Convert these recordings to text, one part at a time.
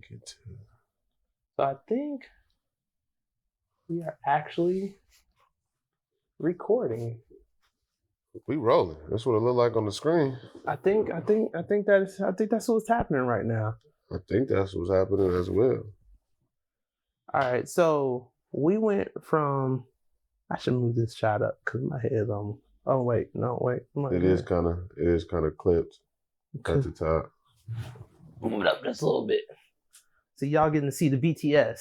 get to. So I think we are actually recording. We rolling. That's what it look like on the screen. I think that's what's happening right now. I think that's what's happening as well. All right, so we went from. I should move this shot up because my head's on. Oh wait, no wait. It is kind of clipped at the top. Move it up just a little bit. So y'all getting to see the BTS,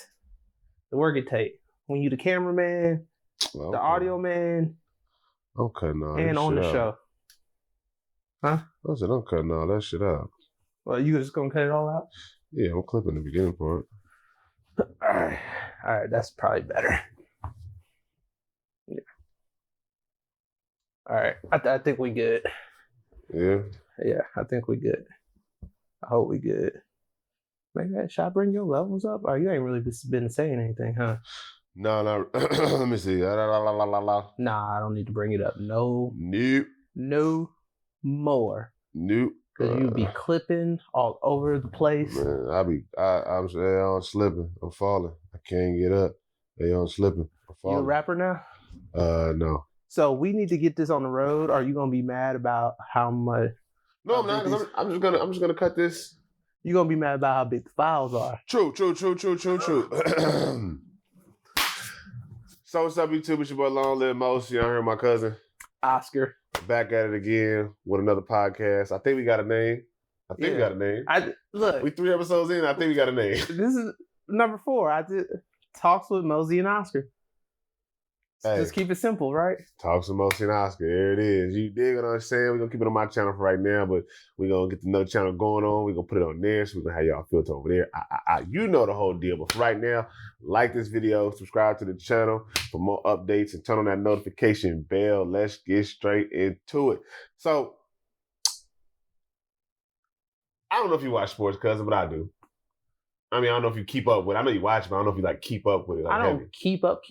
the work it take. When you the cameraman, the audio man. I'm cutting all and on the show. Huh? I said I'm cutting all that shit out. Well, you just gonna cut it all out? Yeah, I'm clipping the beginning part. All right, that's probably better. Yeah. All right, I think we good. Yeah. Yeah, I think we good. I hope we good. Maybe should I bring your levels up? Oh, you ain't really been saying anything, huh? No. Let me see. Nah, I don't need to bring it up. No. Nope. No more. Nope. Cause you be clipping all over the place. Man, I'm slipping. I'm falling. I can't get up. I'm slipping. I'm falling. You a rapper now? No. So we need to get this on the road. Are you gonna be mad about how much? No, I'm not. I'm just gonna cut this. You're gonna be mad about how big the files are. True. So what's up, YouTube? It's your boy Long Live Most. Y'all heard my cousin Oscar. Back at it again with another podcast. I think we got a name. We got a name. Look. We 3 episodes in. I think we got a name. This is number 4. I did talks with Mosey and Oscar. Hey, just keep it simple, right? Talks with Mosey and Oscar. There it is. You dig what I'm saying? We're gonna keep it on my channel for right now, but we're gonna get another channel going on. We're gonna put it on there, so we're gonna have y'all filter over there. You know the whole deal. But for right now, like this video, subscribe to the channel for more updates, and turn on that notification bell. Let's get straight into it. So, I don't know if you watch sports, cousin, but I do. I mean, I don't know if you keep up with it. I know you watch, but I don't know if you keep up with it. I don't keep up,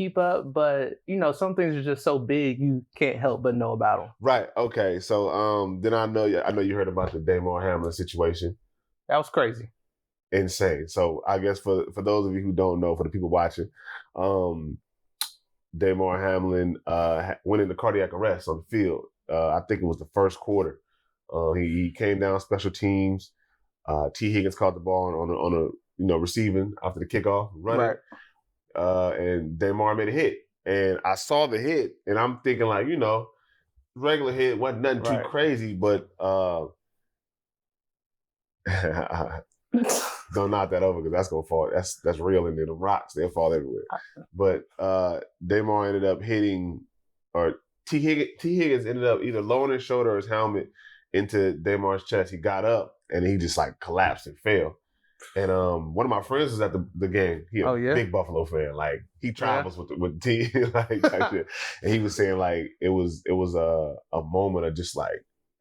but some things are just so big you can't help but know about them. Right. Okay. So then I know you heard about the Damar Hamlin situation. That was crazy. Insane. So I guess for those of you who don't know, for the people watching, Damar Hamlin went into cardiac arrest on the field. I think it was the first quarter. He came down special teams. T. Higgins caught the ball on a receiving after the kickoff, running. Right. And Damar made a hit. And I saw the hit, and I'm thinking regular hit, wasn't nothing too crazy, but don't knock that over because that's gonna fall. That's real, and then the rocks, they'll fall everywhere. But Damar ended up hitting, or T. Higgins ended up either lowering his shoulder or his helmet into Damar's chest. He got up and he just collapsed and fell. And one of my friends was at the game. He a big Buffalo fan. He travels with the team, type shit. And he was saying it was a moment of just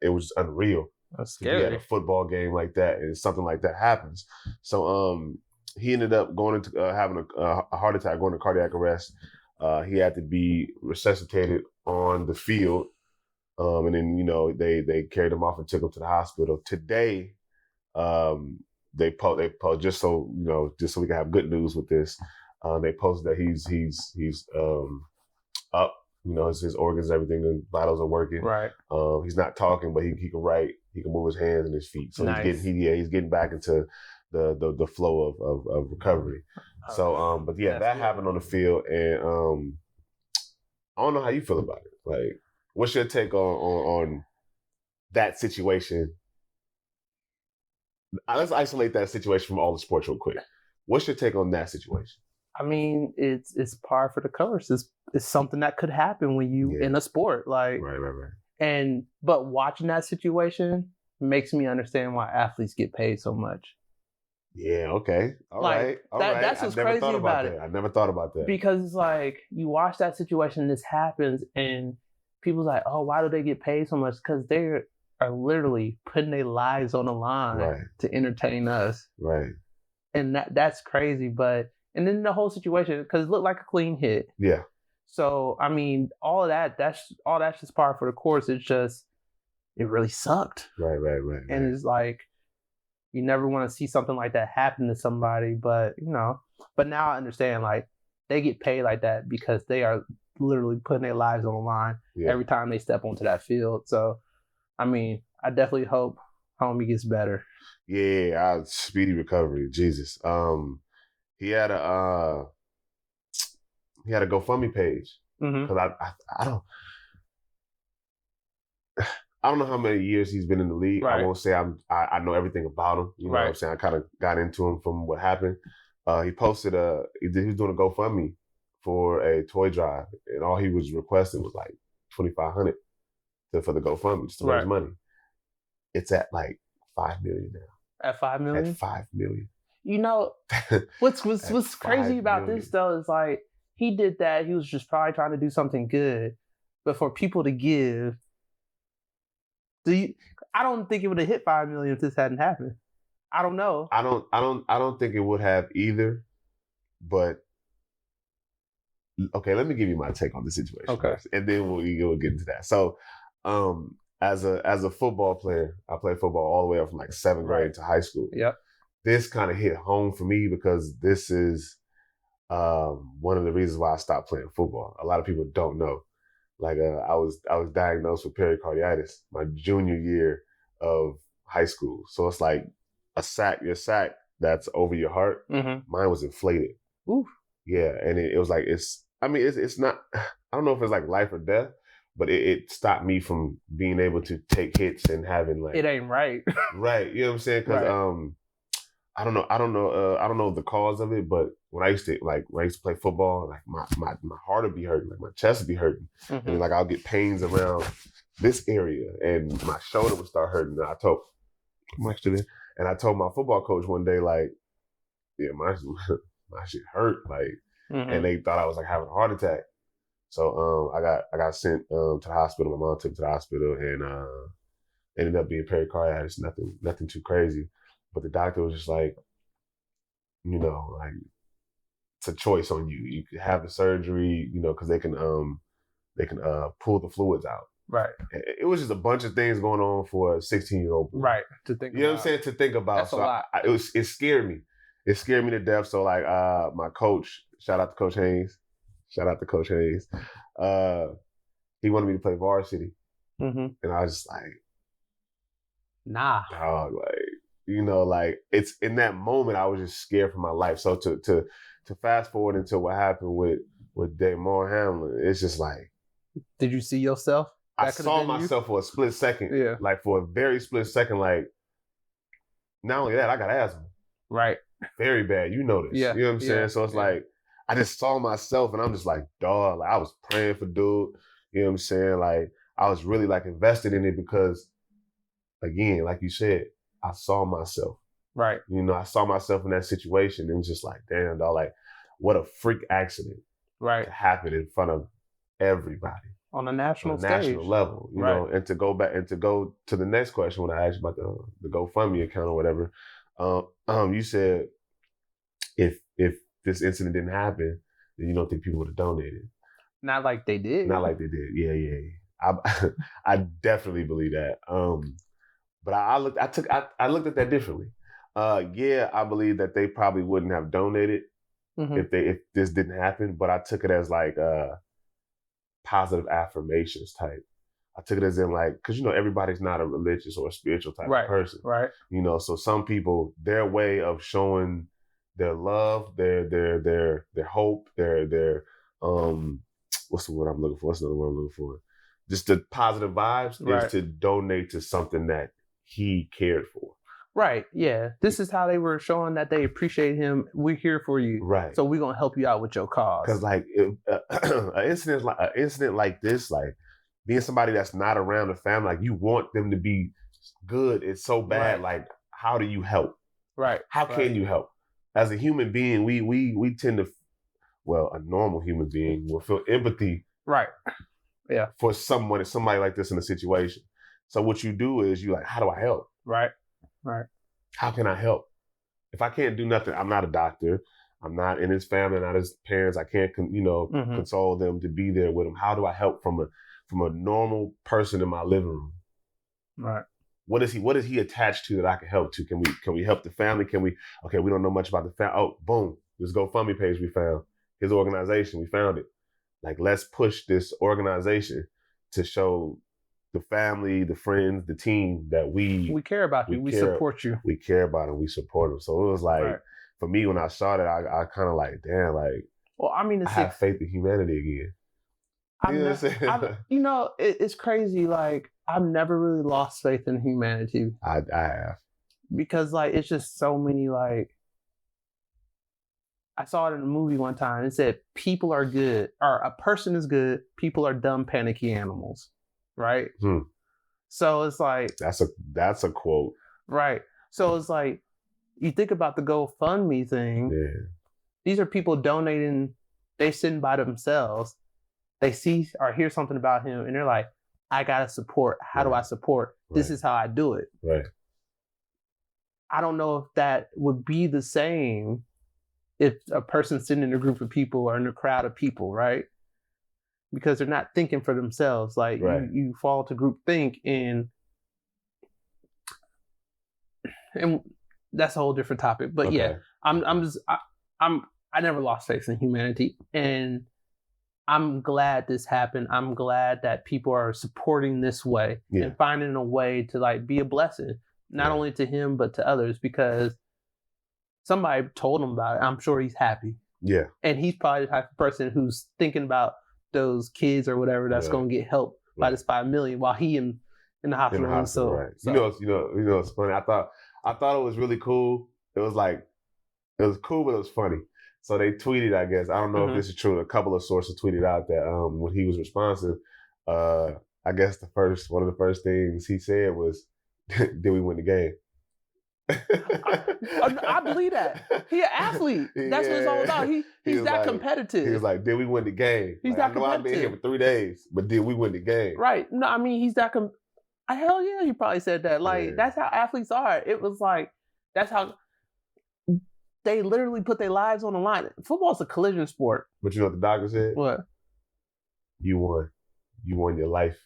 it was unreal. That's scary. To be at a football game like that and something like that happens. So he ended up going into having a heart attack, going to cardiac arrest. He had to be resuscitated on the field. And then they carried him off and took him to the hospital. Today, they post just so we can have good news with this. They posted that he's up. His organs, everything, the vitals are working. Right. He's not talking, but he can write. He can move his hands and his feet. So nice. he's getting back into the flow of recovery. So but yeah, that happened on the field, and I don't know how you feel about it. What's your take on that situation? Let's isolate that situation from all the sports real quick. What's your take on that situation? I mean, it's par for the course. It's something that could happen when you in a sport. Right. But watching that situation makes me understand why athletes get paid so much. Yeah, okay. All right. That's what's crazy about it. I never thought about that. Because you watch that situation, this happens, and people's like, oh, why do they get paid so much? Because they are literally putting their lives on the line to entertain us. Right. And that's crazy. And then the whole situation, because it looked like a clean hit. Yeah. So, I mean, all of that's just par for the course. It's just, it really sucked. Right. And it's You never want to see something like that happen to somebody, but but now I understand, like, they get paid like that because they are literally putting their lives on the line every time they step onto that field. So, I mean, I definitely hope homie gets better. Yeah, speedy recovery. Jesus. He had a GoFundMe page because I don't know how many years he's been in the league. Right. I won't say I know everything about him. You know what I'm saying? I kind of got into him from what happened. He posted he was doing a GoFundMe for a toy drive, and all he was requesting was like $2,500 for the GoFundMe just to raise money. It's at like 5 million now. At 5 million? At 5 million. You know, what's crazy about this though is like he did that. He was just probably trying to do something good, but for people to give, I don't think it would have hit 5 million if this hadn't happened. I don't know. I don't think it would have either. But okay, let me give you my take on the situation first, and then we'll get into that. So, as a football player, I played football all the way up from like 7th grade to high school. Yep. This kind of hit home for me because this is one of the reasons why I stopped playing football. A lot of people don't know. Like I was diagnosed with pericarditis my junior year of high school. So it's like your sac that's over your heart. Mine was inflated. Oof. Yeah, and it was like it's not. I don't know if it's like life or death, but it stopped me from being able to take hits and having like it ain't right. Right, you know what I'm saying? Because I don't know the cause of it, but when I used to play football, like my heart would be hurting, like my chest would be hurting, and like I'll get pains around this area, and my shoulder would start hurting. And I told my football coach one day, like, yeah, my shit hurt, like, and they thought I was like having a heart attack. So I got sent to the hospital. My mom took me to the hospital, and ended up being pericarditis. Nothing too crazy. But the doctor was just like, like it's a choice on you. You could have the surgery, because they can pull the fluids out. Right. It was just a bunch of things going on for a 16-year-old boy. Right. To think. You know what I'm saying? To think about. That's a lot. It scared me. It scared me to death. So like my coach, shout out to Coach Haynes. He wanted me to play varsity, and I was just like, nah, dog, like. Like it's in that moment I was just scared for my life. So to fast forward into what happened with Damar Hamlin, it's just like, did you see yourself? I saw myself for a split second. Yeah. Like for a very split second, like not only that, I got asthma. Right. Very bad. You know this. Yeah. You know what I'm saying? So it's like I just saw myself and I'm just like, dog, like I was praying for dude. You know what I'm saying? Like I was really like invested in it because again, like you said, I saw myself. Right. I saw myself in that situation and just like, damn, dog, like what a freak accident. Right. To happen in front of everybody. On a national stage. National level, you know, and to go back and to go to the next question when I asked you about the GoFundMe account or whatever, you said if this incident didn't happen, then you don't think people would have donated. Not like they did. Yeah. I definitely believe that. But I looked at that differently. I believe that they probably wouldn't have donated if this didn't happen. But I took it as like positive affirmations type. I took it as in like, because everybody's not a religious or a spiritual type of person. Right. So some people, their way of showing their love, their hope, their what's the word I'm looking for? What's another word I'm looking for? Just the positive vibes is to donate to something that he cared for. Right. Yeah. This is how they were showing that they appreciate him. We're here for you. Right. So we're going to help you out with your cause. Because like an incident like this, like being somebody that's not around the family, like you want them to be good. It's so bad. Right. Like, how do you help? Right. How can you help? As a human being, we tend to, a normal human being will feel empathy. Right. Yeah. For somebody like this in a situation. So what you do is you like, how do I help? Right. How can I help? If I can't do nothing, I'm not a doctor. I'm not in his family, not his parents. I can't, console them to be there with him. How do I help from a normal person in my living room? Right. what is he attached to that I can help to? Can we help the family? We don't know much about the family. Oh, boom, this GoFundMe page we found. His organization, we found it. Like, let's push this organization to show the family, the friends, the team that we care about you. We support you. We care about them. We support them. So it was like, for me, when I saw that, I kind of like, damn, like, well, I mean, I have faith in humanity again. It's crazy. Like, I've never really lost faith in humanity. I have. Because, like, it's just so many, like, I saw it in a movie one time. It said, people are good, or a person is good, people are dumb, panicky animals. Right? So it's like... That's a quote. Right. So it's like, you think about the GoFundMe thing. Yeah. These are people donating. They sitting by themselves. They see or hear something about him, and they're like, I got to support. How do I support? This is how I do it. Right. I don't know if that would be the same if a person's sitting in a group of people or in a crowd of people, right? Because they're not thinking for themselves. Like, you fall to group think, and that's a whole different topic. But yeah, I never lost faith in humanity, and I'm glad this happened. I'm glad that people are supporting this way and finding a way to, like, be a blessing, not only to him but to others, because somebody told him about it. I'm sure he's happy. Yeah, and he's probably the type of person who's thinking about those kids or whatever that's going to get help by this $5 million while he in the hospital. Right. So. You know, it's funny. I thought it was really cool. It was cool, but it was funny. So they tweeted, I guess, I don't know if this is true. A couple of sources tweeted out that when he was responsive, I guess one of the first things he said was, "Did we win the game?" I believe that. He's an athlete. That's what it's all about. He's that competitive. He was like, "Did we win the game?" He's that competitive. I've been here for 3 days, but did we win the game? Right. No, I mean, he's that hell yeah, he probably said that. Like, that's how athletes are. It was like, that's how they literally put their lives on the line. Football's a collision sport. But you know what the doctor said? What? You won. You won your life.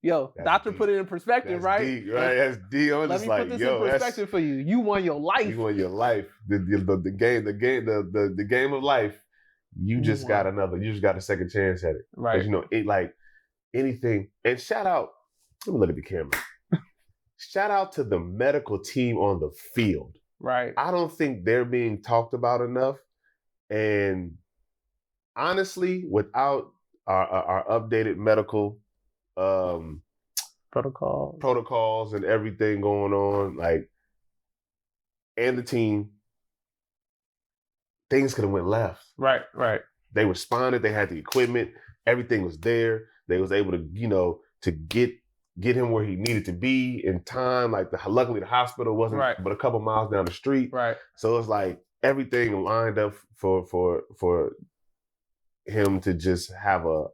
Yo, that's doctor deep. Put it in perspective, that's right? Deep, right? That's deep. I'm Let me put this in perspective for you. You won your life. You won your life. The game of life. You just got a second chance at it. Right. Because, you know, it, like, anything. And shout out. Let me look at the camera. Shout out to the medical team on the field. Right. I don't think they're being talked about enough. And honestly, without our updated medical protocols and everything going on, like, and the team, things could have went left. Right. They responded. They had the equipment. Everything was there. They was able to, you know, to get him where he needed to be in time. Like, luckily the hospital wasn't but a couple miles down the street. Right. So it's like everything lined up for him to just have a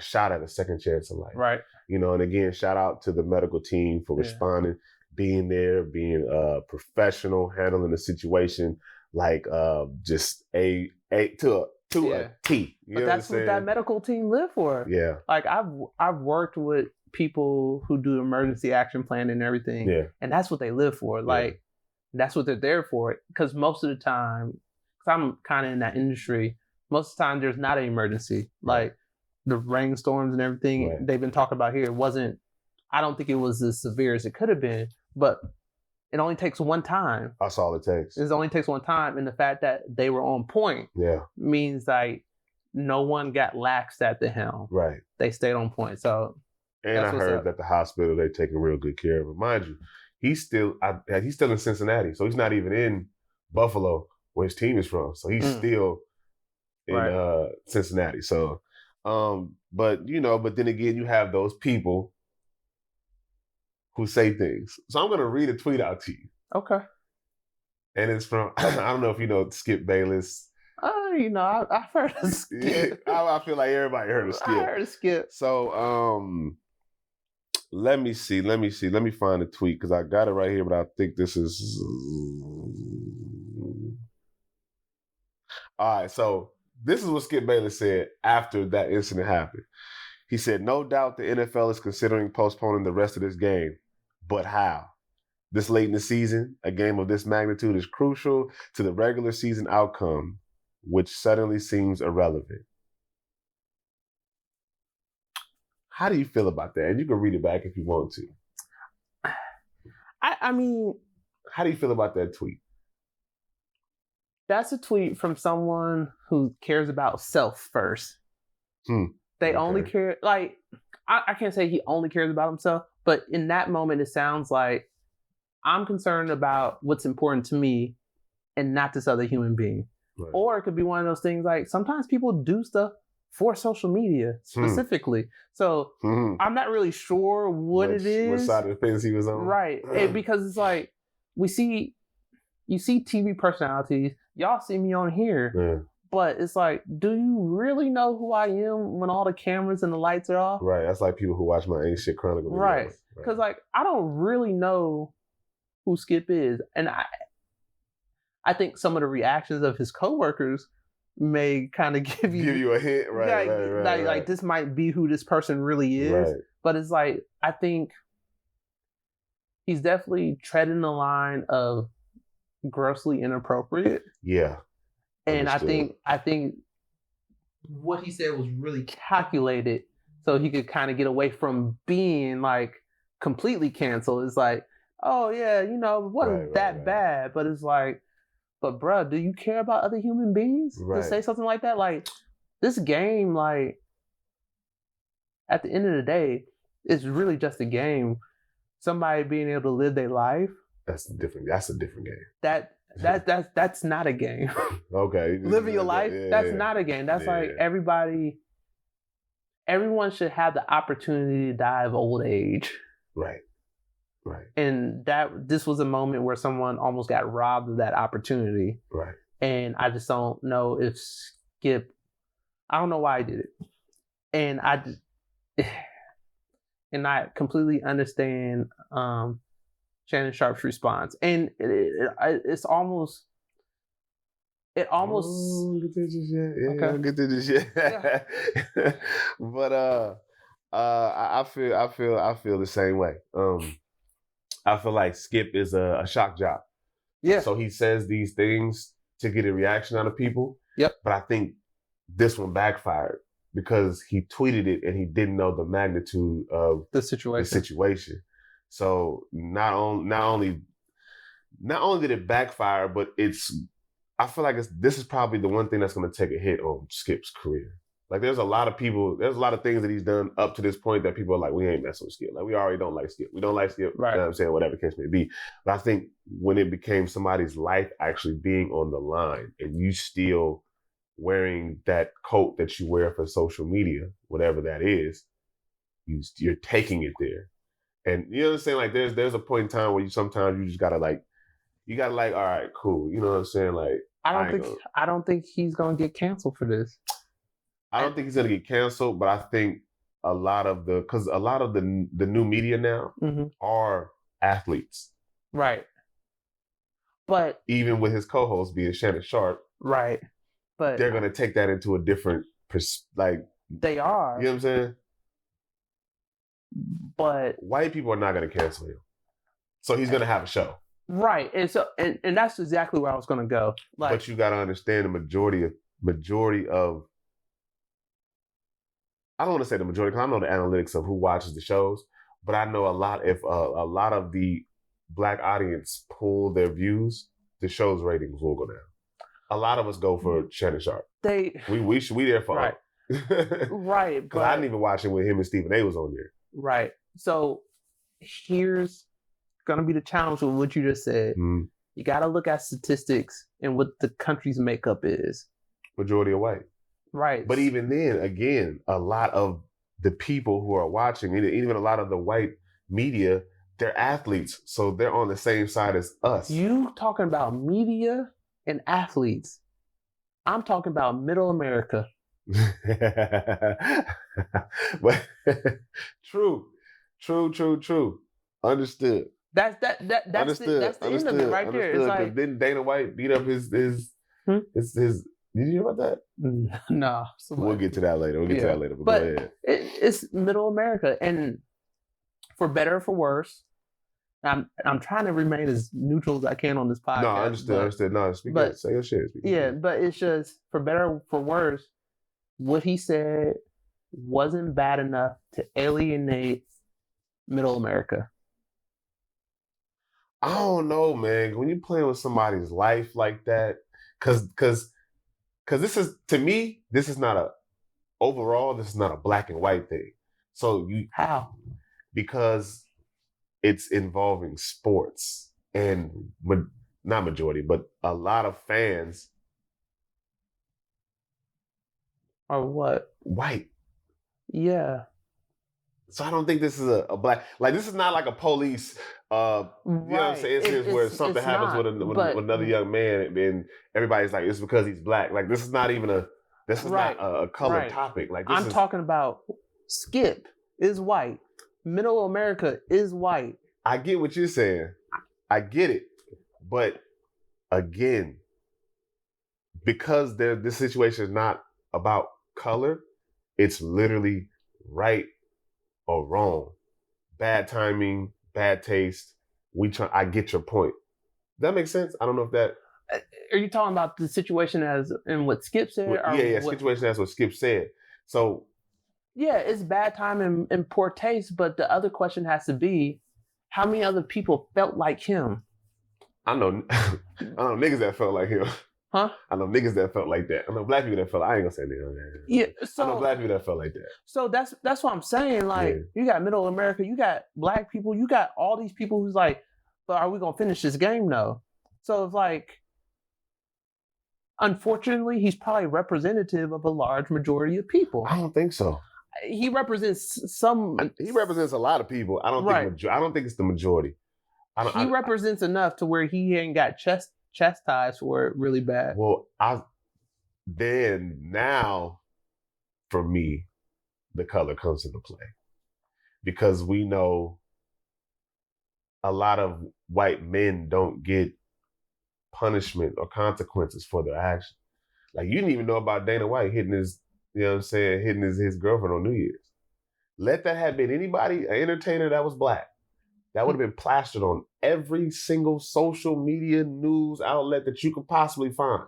shot at a second chance in life. Right. You know, and again, shout out to the medical team for responding, being there, being professional, handling the situation like just to a T. But that's what that medical team live for. Yeah. Like, I've worked with people who do emergency action plan and everything. Yeah. And that's what they live for. Like, that's what they're there for. Because most of the time, because I'm kind of in that industry, most of the time there's not an emergency. Like, the rainstorms and everything they've been talking about here, I don't think it was as severe as it could have been, but it only takes one time. That's all it takes. It only takes one time. And the fact that they were on point means, like, no one got laxed at the helm. Right. They stayed on point. So, and I heard that the hospital, they're taking real good care of him. Mind you, he's still in Cincinnati, so he's not even in Buffalo, where his team is from. So he's still in Cincinnati. So, but then again, you have those people who say things. So I'm going to read a tweet out to you. Okay. And it's from, I don't know if you know Skip Bayless. I've heard of Skip. Yeah, I feel like everybody heard of Skip. I heard of Skip. So, let me see. Let me find the tweet because I got it right here, but I think this is. All right, so this is what Skip Bayless said after that incident happened. He said, "No doubt the NFL is considering postponing the rest of this game. but how? This late in the season, a game of this magnitude is crucial to the regular season outcome, which suddenly seems irrelevant. How do you feel about that? And you can read it back if you want to. I mean, how do you feel about that tweet? That's a tweet from someone who cares about self first. They only care, like, I can't say he only cares about himself, but in that moment, it sounds like I'm concerned about what's important to me and not this other human being. Right. Or it could be one of those things like sometimes people do stuff for social media specifically. So I'm not really sure what it is. What side of the fence he was on. Right. Because it's like, you see TV personalities, y'all see me on here, but it's like, do you really know who I am when all the cameras and the lights are off? Right. That's like people who watch my Ain't Shit Chronicle videos. Right. Because like, I don't really know who Skip is. And I think some of the reactions of his coworkers may kind of give you a hint, right? Like this might be who this person really is. Right. But it's like, I think he's definitely treading the line of grossly inappropriate. Yeah. And understood. I think what he said was really calculated so he could kind of get away from being like completely canceled. It's like, oh yeah, you know, it wasn't that bad, but it's like, but bruh, do you care about other human beings to say something like that? Like this game, like at the end of the day, it's really just a game. Somebody being able to live their life. That's a different game. That's not a game. Okay. Living your life, that's not a game. That's like everyone should have the opportunity to die of old age. Right. And this was a moment where someone almost got robbed of that opportunity. Right. And I just don't know if Skip, I don't know why I did it. And I completely understand Shannon Sharp's response. And it's almost. It almost. Oh, get to this yet. Yeah, okay. Get to this yet. Yeah. But I feel the same way. I feel like Skip is a shock jock. Yeah. So he says these things to get a reaction out of people. Yep. But I think this one backfired because he tweeted it and he didn't know the magnitude of the situation. So not only did it backfire, but I feel like this is probably the one thing that's going to take a hit on Skip's career. Like there's a lot of things that he's done up to this point that people are like, we ain't messing with Skip. Like we already don't like Skip. We don't like Skip. Right. You know what I'm saying? Whatever the case may be. But I think when it became somebody's life actually being on the line and you still wearing that coat that you wear for social media, whatever that is, you're taking it there. And you know what I'm saying? Like there's a point in time where sometimes you just gotta like, all right, cool. You know what I'm saying? Like I don't think he's gonna get canceled for this. I don't think he's gonna get canceled, but I think a lot of the new media now are athletes. Right. But even with his co-host being Shannon Sharp. Right. But they're gonna take that into a different they are. You know what I'm saying? But white people are not gonna cancel him. So he's gonna have a show. Right. And so and that's exactly where I was gonna go. Like, but you gotta understand the majority of I don't want to say the majority because I know the analytics of who watches the shows, but I know if a lot of the black audience pull their views, the show's ratings will go down. A lot of us go for Shannon Sharp. We there for right. Right. Because I didn't even watch it when him and Stephen A was on there. Right. So here's gonna be the challenge with what you just said. Mm. You gotta look at statistics and what the country's makeup is. Majority of white. Right. But even then, again, a lot of the people who are watching, even a lot of the white media, they're athletes. So they're on the same side as us. You talking about media and athletes. I'm talking about middle America. But true. Understood. That's the end of it right there. It's like, didn't Dana White beat up his did you hear about that? No. We'll get to that later. But go ahead. It's middle America. And for better or for worse, I'm trying to remain as neutral as I can on this podcast. No, I understood. No, speak good. Say your shit. But it's just, for better or for worse, what he said wasn't bad enough to alienate Middle America. I don't know, man. When you're playing with somebody's life like that, because this is, to me, this is not a black and white thing. So how? Because it's involving sports, and not majority, but a lot of fans are what? White. Yeah. So I don't think this is a black, like, this is not like a police, you know what I'm saying, instance where something happens with another young man and everybody's like, it's because he's black. Like, this is not even not a colored topic. Like, I'm talking about Skip is white. Middle America is white. I get what you're saying. I get it. But again, because this situation is not about color, it's literally right or wrong. Bad timing, bad taste. I get your point. Does that make sense? I don't know if that... Are you talking about the situation as in what Skip said? Situation as what Skip said. So... yeah, it's bad timing and poor taste, but the other question has to be, how many other people felt like him? I know niggas that felt like him. Huh? I know niggas that felt like that. I know black people that felt. I ain't gonna say niggas. Yeah, so I know black people that felt like that. So that's what I'm saying. Like, you got Middle America, you got black people, you got all these people who's like, but are we gonna finish this game though? So it's like, unfortunately, he's probably representative of a large majority of people. I don't think so. He represents some. He represents a lot of people. I don't think it's the majority. He represents enough to where he ain't got chastised for it really bad. Well, now, for me, the color comes into play, because we know a lot of white men don't get punishment or consequences for their actions. Like, you didn't even know about Dana White hitting his, you know what I'm saying, hitting his girlfriend on New Year's. Let that have been anybody, an entertainer that was black, that would have been plastered on every single social media news outlet that you could possibly find.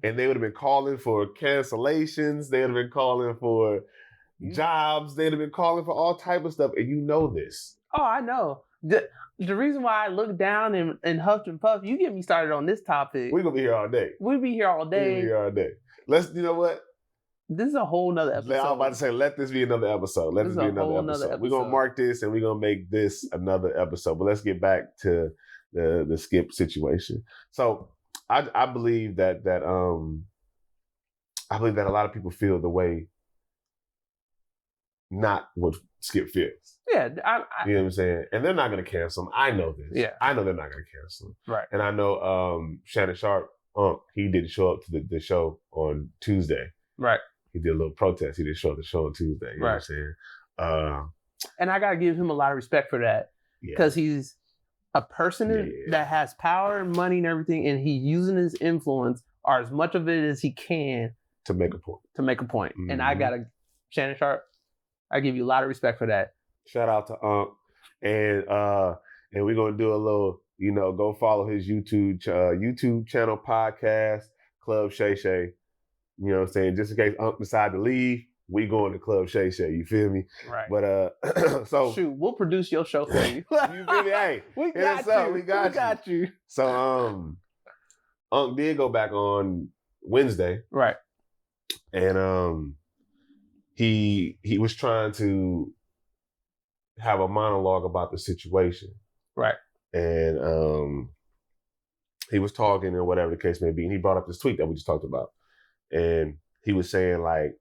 And they would have been calling for cancellations. They would have been calling for jobs. They'd have been calling for all type of stuff. And you know this. Oh, I know. The reason why I look down and huff and puff, you get me started on this topic. We're going to be here all day. We'll be here all day. You know what? This is a whole nother episode. I was about to say, let this be another episode. We're going to mark this and we're going to make this another episode. But let's get back to the Skip situation. So I believe that a lot of people feel the way not what Skip feels. Yeah. You know what I'm saying? And they're not going to cancel him. I know this. Yeah. I know they're not going to cancel him. Right. And I know Shannon Sharp, he didn't show up to the show on Tuesday. Right. He did a little protest. He didn't show up to the show on Tuesday. You know what I'm saying? And I got to give him a lot of respect for that. Because he's a person that has power and money and everything, and he's using his influence, or as much of it as he can, to make a point. Mm-hmm. And I got to, Shannon Sharp, I give you a lot of respect for that. Shout out to and we're gonna do a little, go follow his YouTube channel, podcast, Club Shay Shay. You know what I'm saying? Just in case decide to leave, we going to Club Shay Shay. You feel me? Right. But so shoot, we'll produce your show for you. You feel me? Hey, we got you. So Unc did go back on Wednesday, right? And he was trying to have a monologue about the situation, right? And he was talking or whatever the case may be, and he brought up this tweet that we just talked about, and he was saying, like,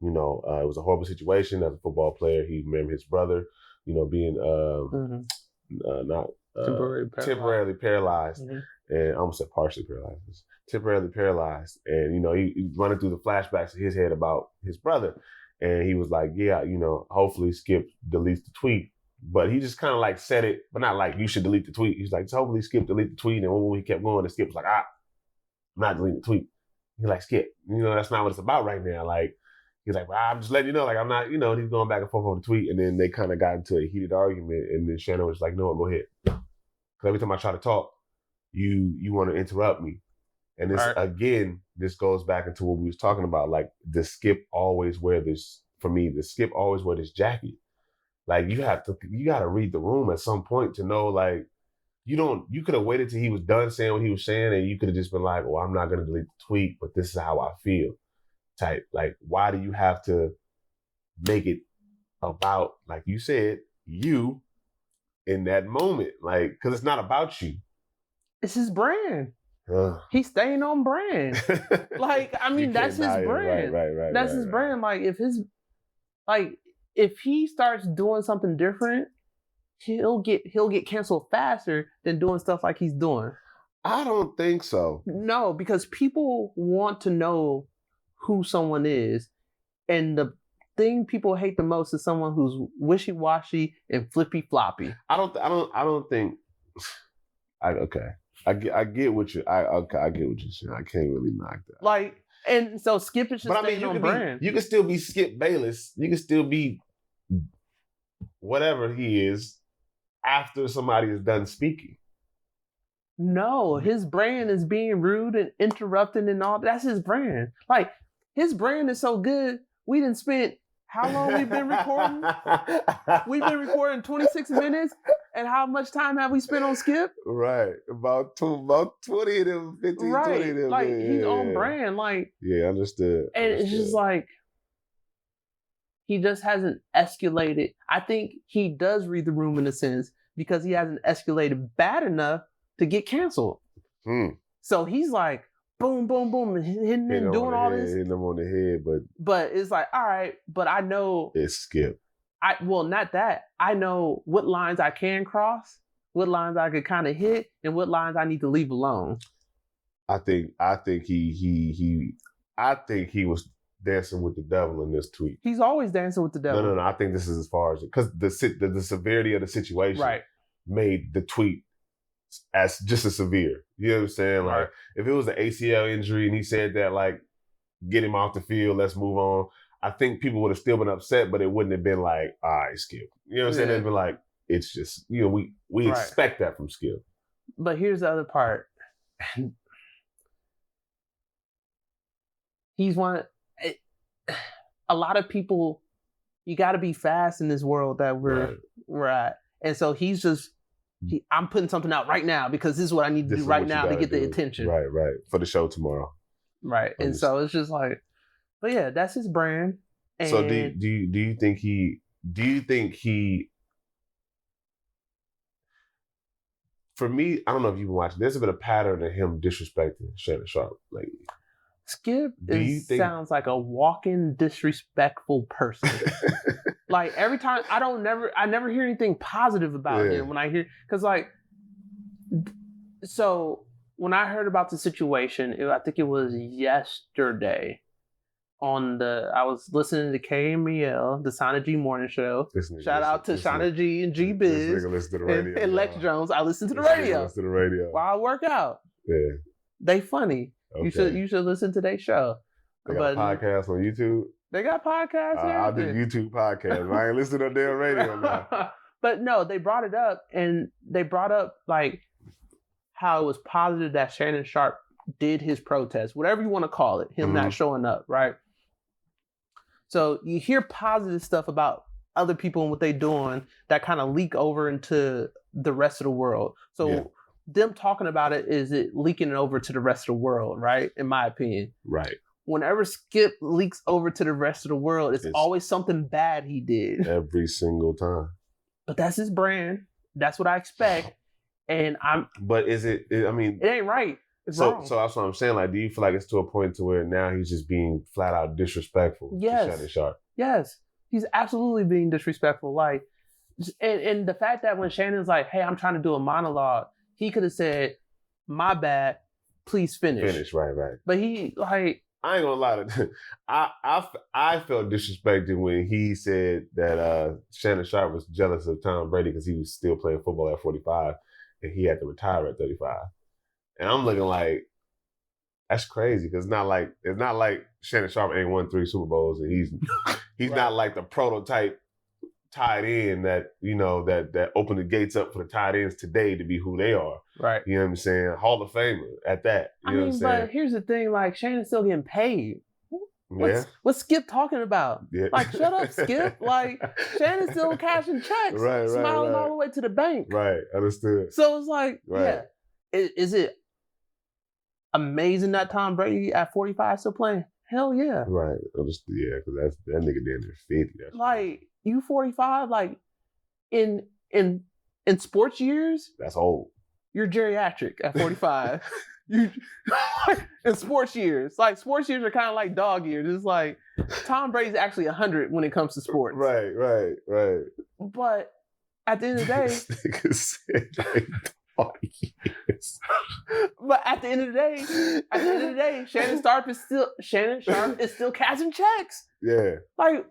it was a horrible situation as a football player. He remembered his brother, being not temporarily paralyzed, and I almost said partially paralyzed, temporarily paralyzed, and he running through the flashbacks in his head about his brother, and he was like, hopefully Skip deletes the tweet, but he just kind of like said it, but not like you should delete the tweet. He's like, just hopefully Skip delete the tweet, and when he kept going, and Skip was like, I'm not deleting the tweet. He's like, Skip, that's not what it's about right now. Like, He's like, well, I'm just letting you know, like, I'm not, and he's going back and forth on the tweet. And then they kind of got into a heated argument. And then Shannon was like, no, go ahead. Because every time I try to talk, you want to interrupt me. And this, again, this goes back into what we was talking about. Like, the Skip always wear this, for me, the Skip always wear this jacket. Like, you got to read the room at some point to know, like, you could have waited till he was done saying what he was saying, and you could have just been like, well, I'm not going to delete the tweet, but this is how I feel. Type. Like, why do you have to make it about, like you said, you in that moment? Like, because it's not about you. It's his brand. He's staying on brand. Like, I mean, that's his brand. Right. That's his brand. Like, if he starts doing something different, he'll get canceled faster than doing stuff like he's doing. I don't think so. No, because people want to know who someone is, and the thing people hate the most is someone who's wishy-washy and flippy-floppy. I don't think. Okay. I get what you. I get what you're saying. I can't really knock that. Like, and so Skip is just staying on brand. You can still be Skip Bayless. You can still be whatever he is after somebody is done speaking. No, his brand is being rude and interrupting and all. That's his brand. Like, his brand is so good. We done spent how long we've been recording? We've been recording 26 minutes. And how much time have we spent on Skip? Right. About 20 of them, 15, right. 20 of them. Like, he's on brand. Like, yeah, understood. And it's just like, he just hasn't escalated. I think he does read the room in a sense because he hasn't escalated bad enough to get canceled. So he's like, boom, boom, boom, hitting and doing all this. Hitting them on the head, but it's like, all right, but I know it's Skip. Not that. I know what lines I can cross, what lines I could kind of hit, and what lines I need to leave alone. I think he was dancing with the devil in this tweet. He's always dancing with the devil. No. I think this is as far as because the severity of the situation made the tweet as just as severe. You know what I'm saying? Like, if it was an ACL injury and he said that, like, get him off the field, let's move on, I think people would have still been upset, but it wouldn't have been like, all right, Skip. You know what I'm saying? It'd been like, it's just, we expect that from Skip. But here's the other part. He's a lot of people, you got to be fast in this world that we're at. And so he's just, I'm putting something out right now because this is what I need to do right now to get the attention. Right. For the show tomorrow. Right. And so it's just like, but yeah, that's his brand. And so do you think he, for me, I don't know if you've been watching, there's been a pattern of him disrespecting Shannon Sharp lately. Skip sounds like a walking disrespectful person. Like, every time, I never hear anything positive about him when I hear, because so when I heard about the situation, I think it was yesterday I was listening to KMEL, the Sana G Morning Show. Shout out to Sana G and G Biz and Lex Jones. I listen to the radio while I work out. Yeah, they funny. Okay. You should listen to their show. They got podcasts on YouTube. They got podcasts. I do YouTube podcasts. I ain't listening to their radio now. But no, they brought it up, and they brought up like how it was positive that Shannon Sharp did his protest, whatever you want to call it, him not showing up, right? So you hear positive stuff about other people and what they're doing that kind of leak over into the rest of the world. So them talking about it, is it leaking over to the rest of the world, right? In my opinion. Right. Whenever Skip leaks over to the rest of the world, it's always something bad he did. Every single time. But that's his brand. That's what I expect. And But is it, I mean. It ain't right. It's wrong. So that's what I'm saying. Like, do you feel like it's to a point to where now he's just being flat out disrespectful to Shannon Sharp? Yes. He's absolutely being disrespectful. Like, and the fact that when Shannon's like, hey, I'm trying to do a monologue, he could have said, my bad, please finish. Right. But he, like, I ain't gonna lie to I felt disrespected when he said that Shannon Sharp was jealous of Tom Brady because he was still playing football at 45 and he had to retire at 35. And I'm looking like, That's crazy because it's not like Shannon Sharp ain't won 3 Super Bowls and he's Right. not like the prototype tight end that that opened the gates up for the tight ends today to be who they are. Right. You know what I'm saying? Hall of Famer at that. You know what I'm saying? But here's the thing: like Shannon's still getting paid. Yeah. What's Skip talking about? Yeah. Like, shut up, Skip. Like, Shannon's still cashing checks, smiling all the way to the bank. Right. Understood. So it's like, yeah. Is it amazing that Tom Brady at 45 still playing? Hell yeah. Right. Understood. Yeah, because that nigga damn near 50. That's like, you 45, like, in sports years, that's old. You're geriatric at 45. You in sports years. Like, sports years are kind of like dog years. It's like Tom Brady's actually 100 when it comes to sports. Right. But at the end of the day, This nigga said like dog years. But at the end of the day, Shannon Sharp is still cashing checks. Yeah. Like,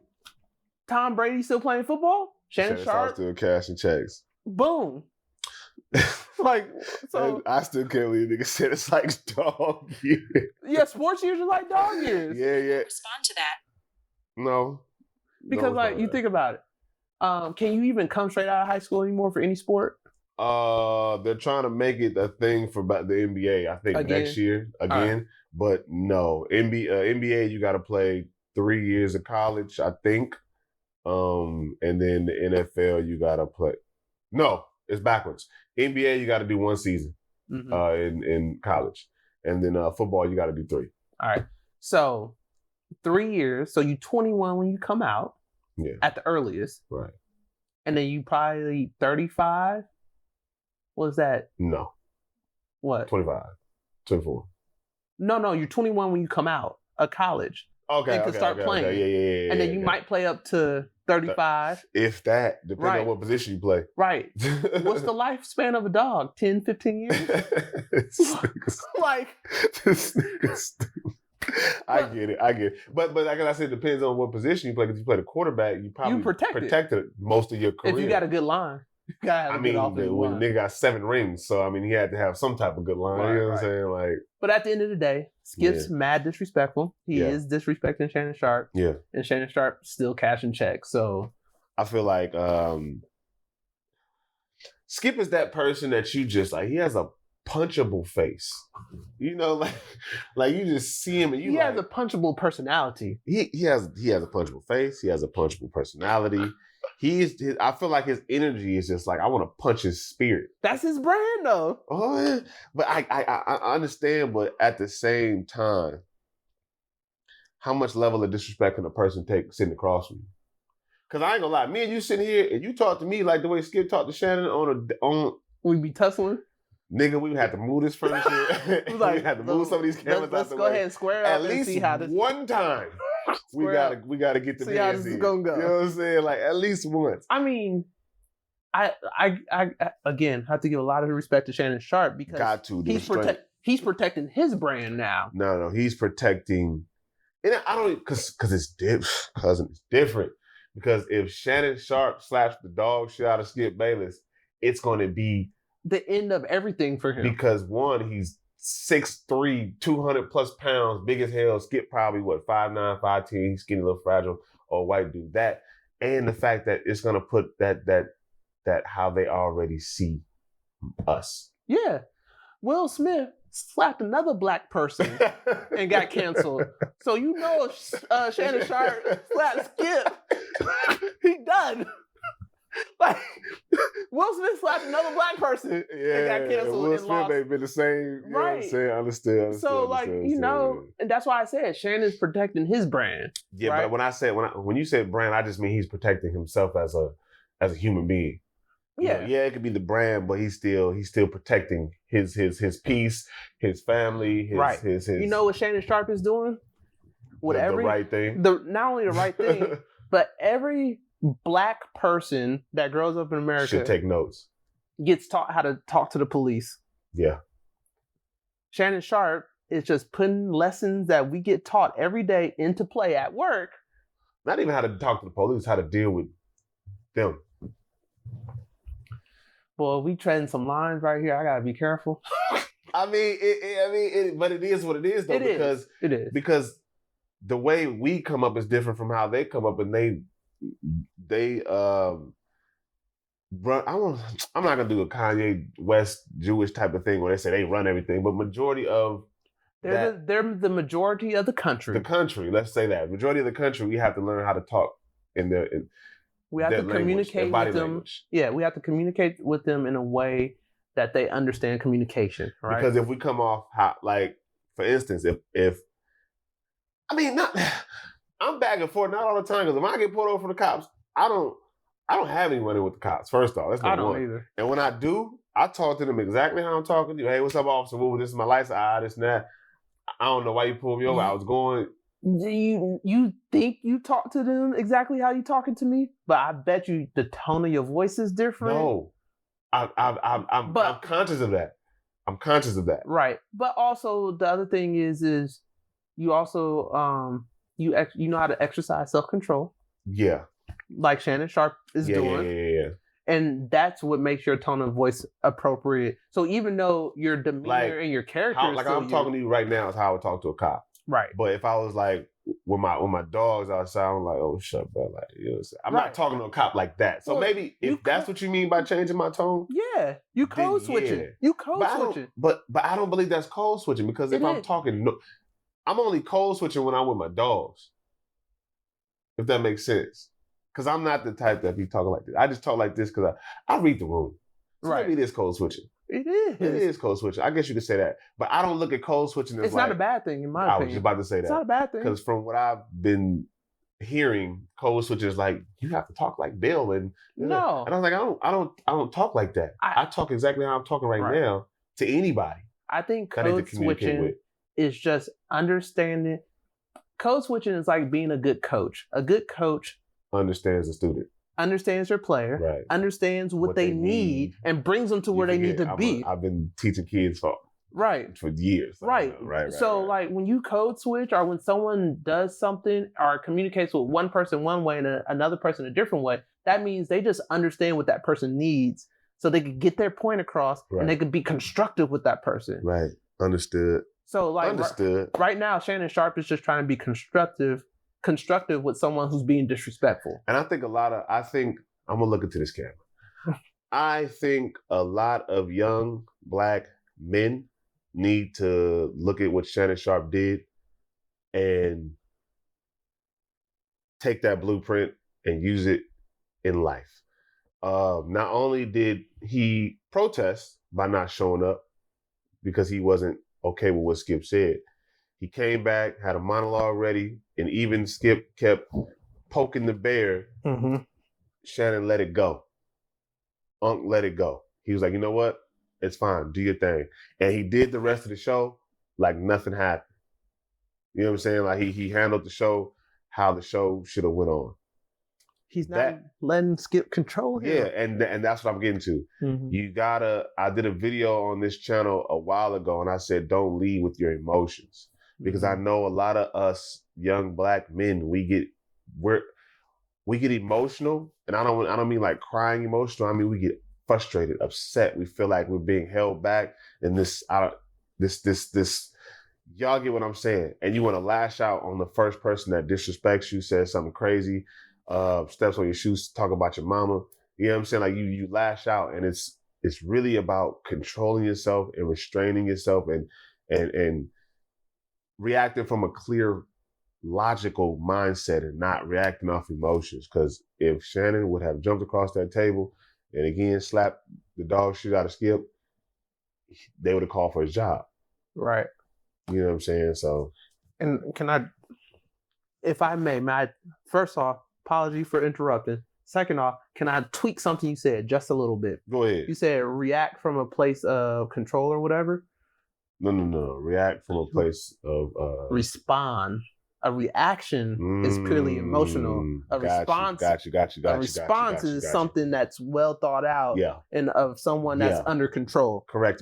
Tom Brady still playing football. Shannon Sharp still cashing checks. Boom. Like, so I still can't believe nigga said it's like dog years. Yeah, sports years are like dog years. Yeah. Respond to that. No. Because you think about it. Can you even come straight out of high school anymore for any sport? They're trying to make it a thing for the NBA, I think, next year again. Right. But no. NBA you gotta play 3 years of college, I think. And then the NFL you gotta play. No, it's backwards. NBA you gotta do 1 season in college. And then football you gotta do 3. All right. So 3 years. So you 21 when you come out. Yeah. At the earliest. Right. And then you probably 35. What's that? No. What? 25. 24. No, you're 21 when you come out of college. Okay. And can start playing. Okay. Yeah. And then you might play up to 35. If that, depending on what position you play. Right. What's the lifespan of a dog? 10, 15 years? Like. This nigga stupid. I get it. But like I said, it depends on what position you play. Because you play the quarterback, you probably protected most of your career. If you got a good line. You gotta have a good offensive line. Nigga got 7 rings, so I mean, he had to have some type of good line. Right, you know what I'm saying? Like, but at the end of the day, Skip's mad disrespectful. He is disrespecting Shannon Sharp. Yeah. And Shannon Sharp still cashing checks. So I feel like Skip is that person that you just like. He has a punchable face. You know, like you just see him and you. He has a punchable personality. He has a punchable face. He has a punchable personality. I feel like his energy is just like, I want to punch his spirit. That's his brand, though. Oh, yeah. But I understand, but at the same time, how much level of disrespect can a person take sitting across from you? Because I ain't gonna lie, me and you sitting here and you talk to me like the way Skip talked to Shannon on we be tussling. Nigga, we would have to move this furniture. We have to move some of these cameras let's out the go way. ahead and square up at and least see how this one time. We gotta get the see how this is gonna go. You know what I'm saying? Like at least once. I mean, I again have to give a lot of respect to Shannon Sharp because he's protecting his brand now. No, he's protecting, and I don't because it's different. Because if Shannon Sharp slaps the dog shit out of Skip Bayless, it's going to be the end of everything for him. Because one, he's 6'3", 200 plus pounds, big as hell. Skip probably 5'9", 5'10", he's skinny, little fragile, or white dude. That and the fact that it's going to put that how they already see us. Yeah, Will Smith slapped another black person and got canceled. So you know Shannon Sharp slapped Skip, he done. Like Will Smith slapped another black person and got canceled. Will Smith ain't been the same. You know what I'm saying? Understood. So and that's why I said Shannon's protecting his brand. Yeah, right? But when you said brand, I just mean he's protecting himself as a human being. Yeah, it could be the brand, but he's still protecting his peace, his family, his. You know what Shannon Sharp is doing? The right thing. Not only the right thing, but every black person that grows up in America should take notes. Gets taught how to talk to the police. Yeah. Shannon Sharp is just putting lessons that we get taught every day into play at work. Not even how to talk to the police, how to deal with them. Boy, we treading some lines right here. I gotta be careful. but it is what it is, though, it is because the way we come up is different from how they come up, and they run. I'm not gonna do a Kanye West Jewish type of thing where they say they run everything, but majority of they're the majority of the country. The country, let's say that majority of the country, we have to learn how to talk we have to communicate with them. Language. Yeah, we have to communicate with them in a way that they understand communication, right? Because if we come off like, for instance, I'm back and forth, not all the time, because if I get pulled over from the cops, I don't have any money with the cops. First off, that's number one. I don't either. And when I do, I talk to them exactly how I'm talking to you. Hey, what's up, officer? This is my license. This and that. I don't know why you pulled me over. I was going. Do you think you talk to them exactly how you talking to me? But I bet you the tone of your voice is different. No, I'm conscious of that. I'm conscious of that. Right, but also the other thing is you also you know how to exercise self-control. Yeah, like Shannon Sharp is doing. Yeah. And that's what makes your tone of voice appropriate. So even though your demeanor and your character, I'm talking to you right now, is how I would talk to a cop. Right. But if I was like with my dogs outside, I'm like, oh shut, bro. Like, you know what I'm saying? I'm not talking to a cop like that. So maybe if that's what you mean by changing my tone, yeah, you code switching. Yeah. You code switching. But I don't believe that's code switching, because if I'm talking, I'm only code switching when I'm with my dogs. If that makes sense. Because I'm not the type that be talking like this. I just talk like this because I read the room. So maybe it is code switching. It is. It is code switching. I guess you could say that. But I don't look at code switching as it's not a bad thing, in my opinion. I was just about to say that. It's not a bad thing. Because from what I've been hearing, code switching is like, you have to talk like Bill. And no. And I was like, I don't talk like that. I talk exactly how I'm talking right now to anybody. I think code switching is just understanding. Code switching is like being a good coach. A good coach understands the student. Understands your player. Understands what they need and brings them to where they need to be. I've been teaching kids for years. Right. So like when you code switch, or when someone does something or communicates with one person one way and another person a different way, that means they just understand what that person needs, so they could get their point across and they could be constructive with that person. Right. Understood. So like right now, Shannon Sharp is just trying to be constructive with someone who's being disrespectful. And I think I'm gonna look into this camera. I think a lot of young Black men need to look at what Shannon Sharp did and take that blueprint and use it in life. Not only did he protest by not showing up because he wasn't okay with what Skip said, he came back, had a monologue ready, and even Skip kept poking the bear. Mm-hmm. Shannon let it go. Unc let it go. He was like, you know what? It's fine. Do your thing. And he did the rest of the show like nothing happened. You know what I'm saying? Like he handled the show how the show should have went on. He's not letting Skip control him. Yeah, and that's what I'm getting to. Mm-hmm. I did a video on this channel a while ago, and I said, don't lead with your emotions. Because I know a lot of us young Black men, we get emotional, and I don't mean like crying emotional. I mean we get frustrated, upset. We feel like we're being held back, and this y'all get what I'm saying. And you want to lash out on the first person that disrespects you, says something crazy, steps on your shoes, talk about your mama. You know what I'm saying? Like you lash out, and it's really about controlling yourself and restraining yourself and reacting from a clear, logical mindset and not reacting off emotions. Because if Shannon would have jumped across that table and again slapped the dog shit out of Skip, they would have called for his job. Right. You know what I'm saying? So. And can I, if I may, first off, apology for interrupting. Second off, can I tweak something you said just a little bit? Go ahead. You said react from a place of control or whatever. No. React from a place of respond. A reaction is purely emotional. A response. Got you. A response is something that's well thought out. Yeah. And of someone that's under control. Correct.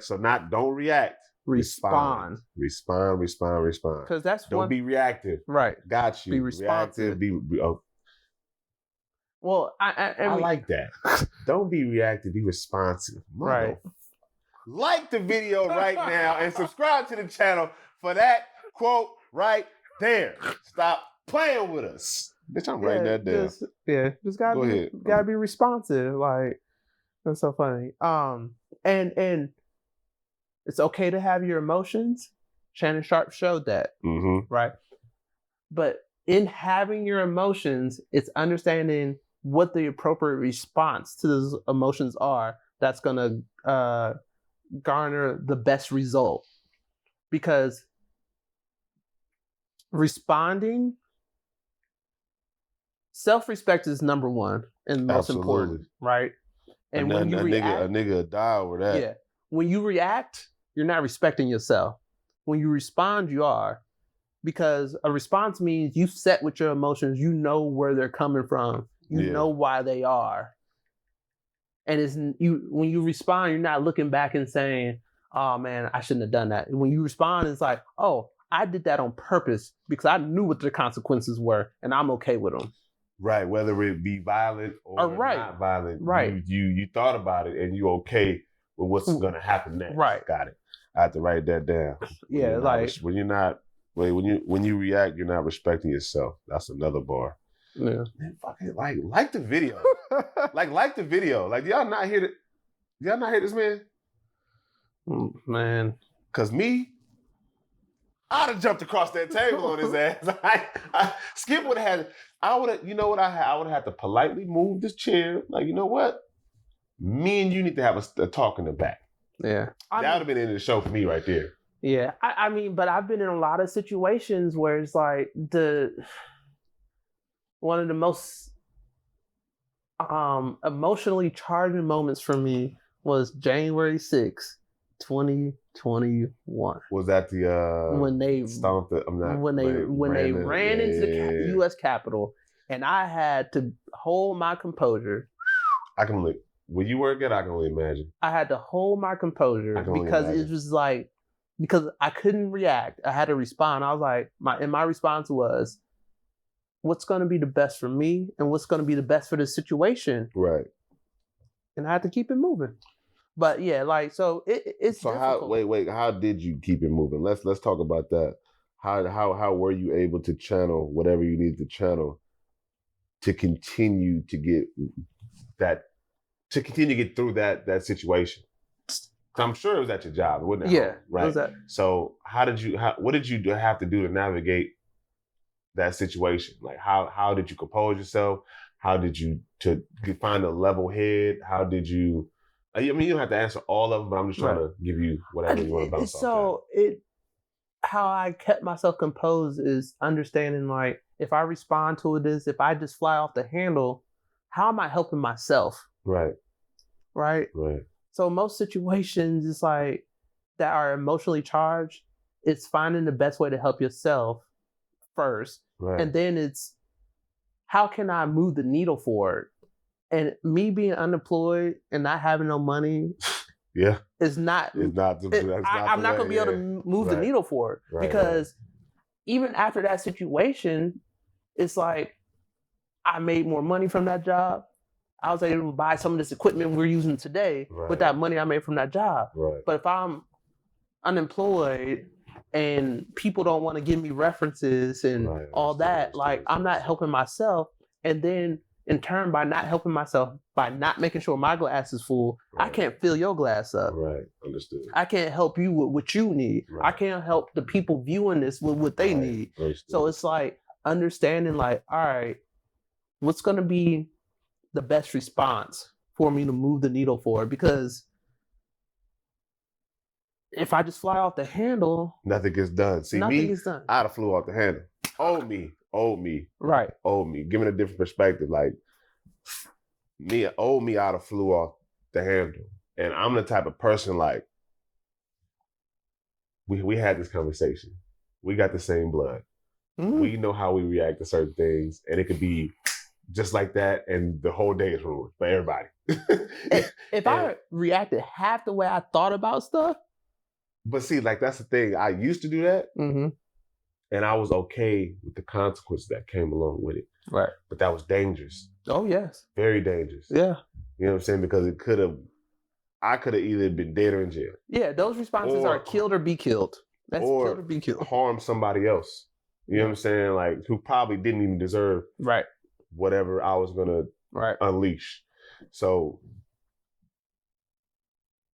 So don't react. Respond. Respond. Because that's don't be reactive. Right. Got you. Be responsive. Well, I like that. Don't be reactive. Be responsive. Right. like the video right now and subscribe to the channel for that quote right there. Stop playing with us. Bitch, I'm writing that down. Just gotta be responsive. Like, that's so funny. And it's okay to have your emotions. Shannon Sharp showed that, right? But in having your emotions, it's understanding what the appropriate response to those emotions are that's going to garner the best result. Because responding, self-respect is number one and most important, right? And when you react, a nigga die over that. Yeah. When you react, you're not respecting yourself. When you respond, you are. Because a response means you set with your emotions, you know where they're coming from, you know why they are. And when you respond, you're not looking back and saying, oh man, I shouldn't have done that. When you respond, it's like, oh, I did that on purpose because I knew what the consequences were and I'm okay with them. Right, whether it be violent or not violent, you thought about it and you okay with what's going to happen next. Right. Got it. I have to write that down. When you react, you're not respecting yourself. That's another bar. Yeah. Man, fucking like the video. like the video. Like, y'all not hear this, man? Man. Cause me, I'd have jumped across that table on his ass. Skip would have had. I would have. You know what? I would have had to politely move this chair. Like, you know what? Me and you need to have a talk in the back. Yeah, that would have been the end of the show for me right there. Yeah, I mean, but I've been in a lot of situations where it's like one of the most emotionally charging moments for me was January 6th, 2021. Was that the when they stomped the, when they ran into the U.S. Capitol, and I had to hold my composure. I can look. When you work it, I can only imagine. I had to hold my composure because it was like, because I couldn't react. I had to respond. I was like, my response was, what's going to be the best for me and what's going to be the best for the situation? Right. And I had to keep it moving. But yeah, like, so it's so difficult. How did you keep it moving? Let's talk about that. How were you able to channel whatever you needed to channel to continue to get through that situation? I'm sure it was at your job. It wasn't at home, right? Was that. So what did you have to do to navigate that situation? Like how did you compose yourself? How did you to find a level head? How did you? I mean, you don't have to answer all of them, but I'm just trying to give you whatever you want to bounce off. So how I kept myself composed is understanding, like, if I respond to this, if I just fly off the handle, how am I helping myself? Right. So most situations, it's like that are emotionally charged, it's finding the best way to help yourself first. Right. And then it's, how can I move the needle forward? And me being unemployed and not having no money, I'm not going to be able to move the needle forward. Because even after that situation, it's like I made more money from that job. I was able to buy some of this equipment we're using today with that money I made from that job. Right. But if I'm unemployed and people don't want to give me references and all that, like, I'm not helping myself. And then in turn, by not helping myself, by not making sure my glass is full, I can't fill your glass up. Right, understood. I can't help you with what you need. I can't help the people viewing this with what they need. Understood. So it's like understanding, like, all right, what's going to be the best response for me to move the needle forward? Because if I just fly off the handle, nothing gets done. See, nothing gets done. I'd have flew off the handle. Old me. Right. Old me. Give it a different perspective. Like, old me, I'd have flew off the handle. And I'm the type of person, like, we had this conversation. We got the same blood. Mm-hmm. We know how we react to certain things. And it could be just like that, and the whole day is ruined for everybody. If I reacted half the way I thought about stuff. But see, like, that's the thing. I used to do that. Mm-hmm. And I was okay with the consequences that came along with it. Right. But that was dangerous. Oh, yes. Very dangerous. Yeah. You know what I'm saying? Because it could have, I could have either been dead or in jail. Yeah, those responses are killed or be killed. That's killed or be killed. Harm somebody else. You know what I'm saying? Like, who probably didn't even deserve whatever I was going to unleash. So,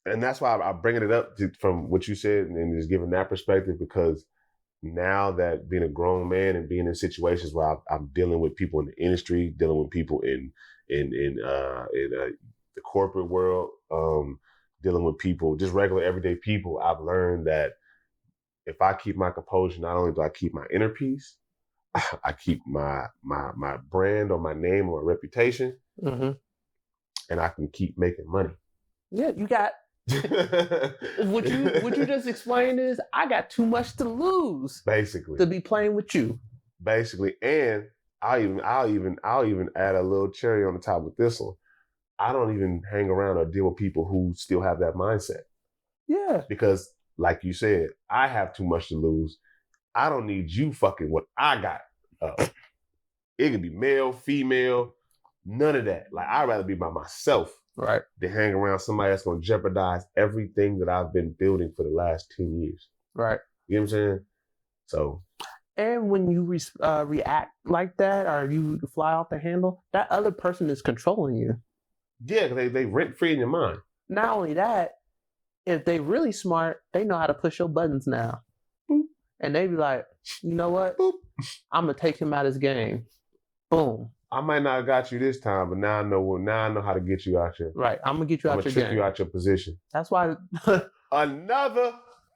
and that's why I'm bringing it up from what you said and just giving that perspective, because now that being a grown man and being in situations where I'm dealing with people in the industry, dealing with people in the corporate world, dealing with people, just regular everyday people, I've learned that if I keep my composure, not only do I keep my inner peace, I keep my brand or my name or my reputation, and I can keep making money. Yeah, you got. What you just explained is I got too much to lose, basically, to be playing with you, basically. And I'll even add a little cherry on the top with this one. I don't even hang around or deal with people who still have that mindset. Yeah, because like you said, I have too much to lose. I don't need you fucking what I got. It could be male, female, none of that. Like, I'd rather be by myself. Right. To hang around somebody that's going to jeopardize everything that I've been building for the last 10 years. Right. You know what I'm saying? So. And when you react like that, or you fly off the handle, that other person is controlling you. Yeah, because they rent free in your mind. Not only that, if they really smart, they know how to push your buttons now. Boop. And they be like, you know what? Boop. I'm going to take him out of his game. Boom. I might not have got you this time, but now I know how to get you out here. Right. I'm going to get you out your game. I'm going to trick you out your position. That's why. Another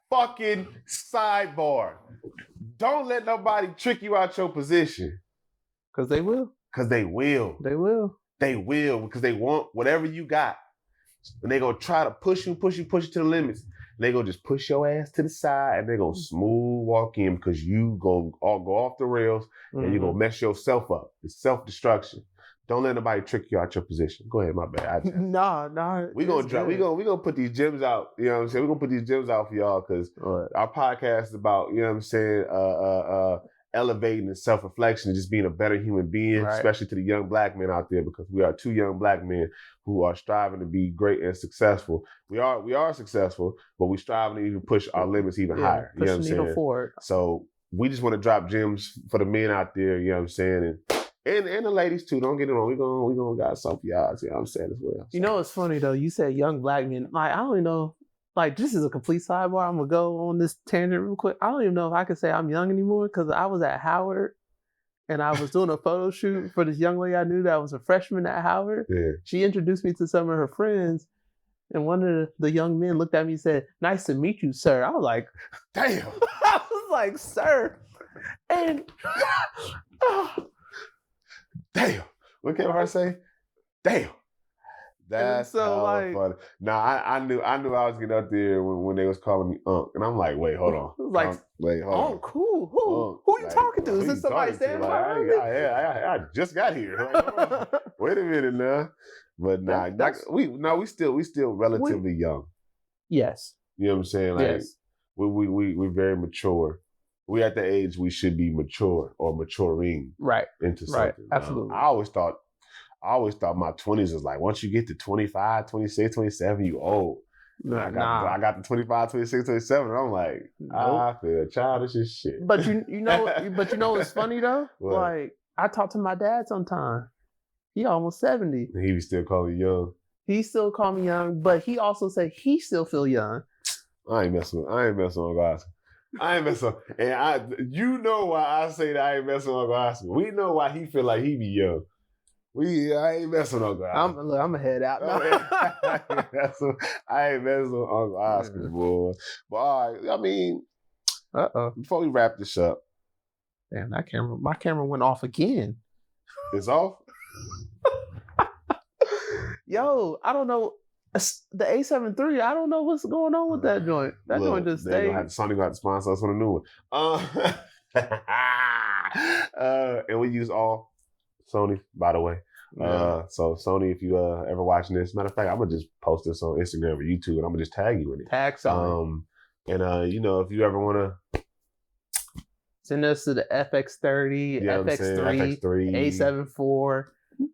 fucking sidebar. Don't let nobody trick you out your position. Because they will. Because they will. They will. They will, because they want whatever you got. And they going to try to push you to the limits. And they going to just push your ass to the side, and they going to smooth walk in, because you going to go off the rails, and you're going to mess yourself up. It's self-destruction. Don't let nobody trick you out your position. Go ahead, my bad. No. We're gonna put these gems out. You know what I'm saying? We're gonna put these gems out for y'all, because our podcast is about, you know what I'm saying, elevating and self-reflection and just being a better human being, especially to the young black men out there, because we are two young black men who are striving to be great and successful. We are successful, but we striving to even push our limits even higher. You know what I'm saying? Forward. So we just want to drop gems for the men out there, you know what I'm saying? And the ladies too. Don't get it wrong. We gonna got some for y'all, you know what I'm saying, as well. So. You know, it's funny though. You said young black men. Like, I don't even know. Like, this is a complete sidebar. I'm gonna go on this tangent real quick. I don't even know if I can say I'm young anymore, because I was at Howard and I was doing a photo shoot for this young lady I knew that was a freshman at Howard. Yeah. She introduced me to some of her friends, and one of the young men looked at me and said, "Nice to meet you, sir." I was like, "Damn." I was like, "Sir," and. Damn. What can I say? Damn. That's so funny. Nah, I knew I was getting up there when they was calling me Unc. And I'm like, wait, hold on. Like, hold on. Who? Who you talking to? Is this somebody standing behind me? I just got here. Like, wait a minute now. But we still relatively young. Yes. You know what I'm saying? Like, yes. We're very mature. We at the age we should be mature or maturing into something. Right. Absolutely. I always thought my 20s is like, once you get to 25, 26, 27, you old. I got the 25, 26, 27, and I'm like, I feel childish as shit. But you know what's funny though? What? Like, I talk to my dad sometimes. He almost 70. And he be still calling you young. He still call me young, but he also said he still feel young. I ain't messing with guys. I ain't messing with, and you know why I say that I ain't messing with Uncle Oscar. We know why he feel like he be young. I ain't messing with Uncle Oscar. I'm gonna head out. I ain't messing with Uncle Oscar, boy. But all right, I mean, before we wrap this up. Damn, my camera went off again. It's off? Yo, I don't know. The A7 III, I don't know what's going on with that joint. That joint just stayed. Sony gonna have to sponsor us on a new one. And we use all Sony, by the way. Yeah. So Sony, if you ever watching this, matter of fact, I'm gonna just post this on Instagram or YouTube, and I'm gonna just tag you in it. Tag Sony. And if you ever wanna send us to the FX30, FX3, A7 IV.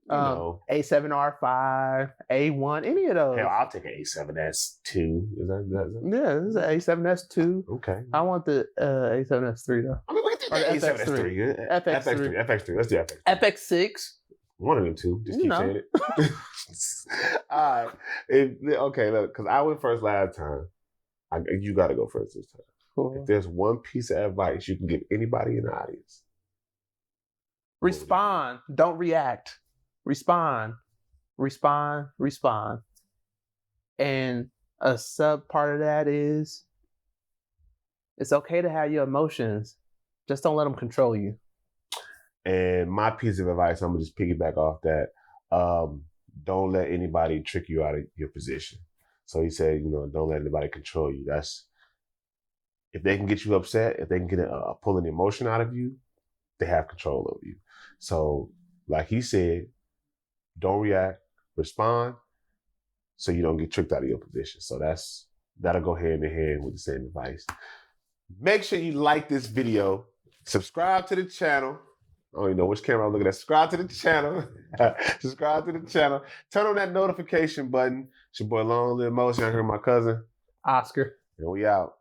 A7R5, A1, any of those. Hell, I'll take an A7S2. Is that? Yeah, this is an A7S2. Okay. I want the A7S3 though. I mean, we can take the A7S3. FX3. Let's do FX3. FX6. One of them two. Just keep saying it. All right. Okay, look, because I went first last time. You got to go first this time. Cool. If there's one piece of advice you can give anybody in the audience, respond. Don't react. Respond. And a sub part of that is it's okay to have your emotions. Just don't let them control you. And my piece of advice, I'm going to just piggyback off that. Don't let anybody trick you out of your position. So he said, don't let anybody control you. If they can get you upset, if they can get pull an emotion out of you, they have control over you. So like he said, don't react, respond, so you don't get tricked out of your position. So that'll go hand in hand with the same advice. Make sure you like this video, subscribe to the channel. I don't even know which camera I'm looking at. Subscribe to the channel. Turn on that notification button. It's your boy Long Live Motion. I heard my cousin Oscar. And we out.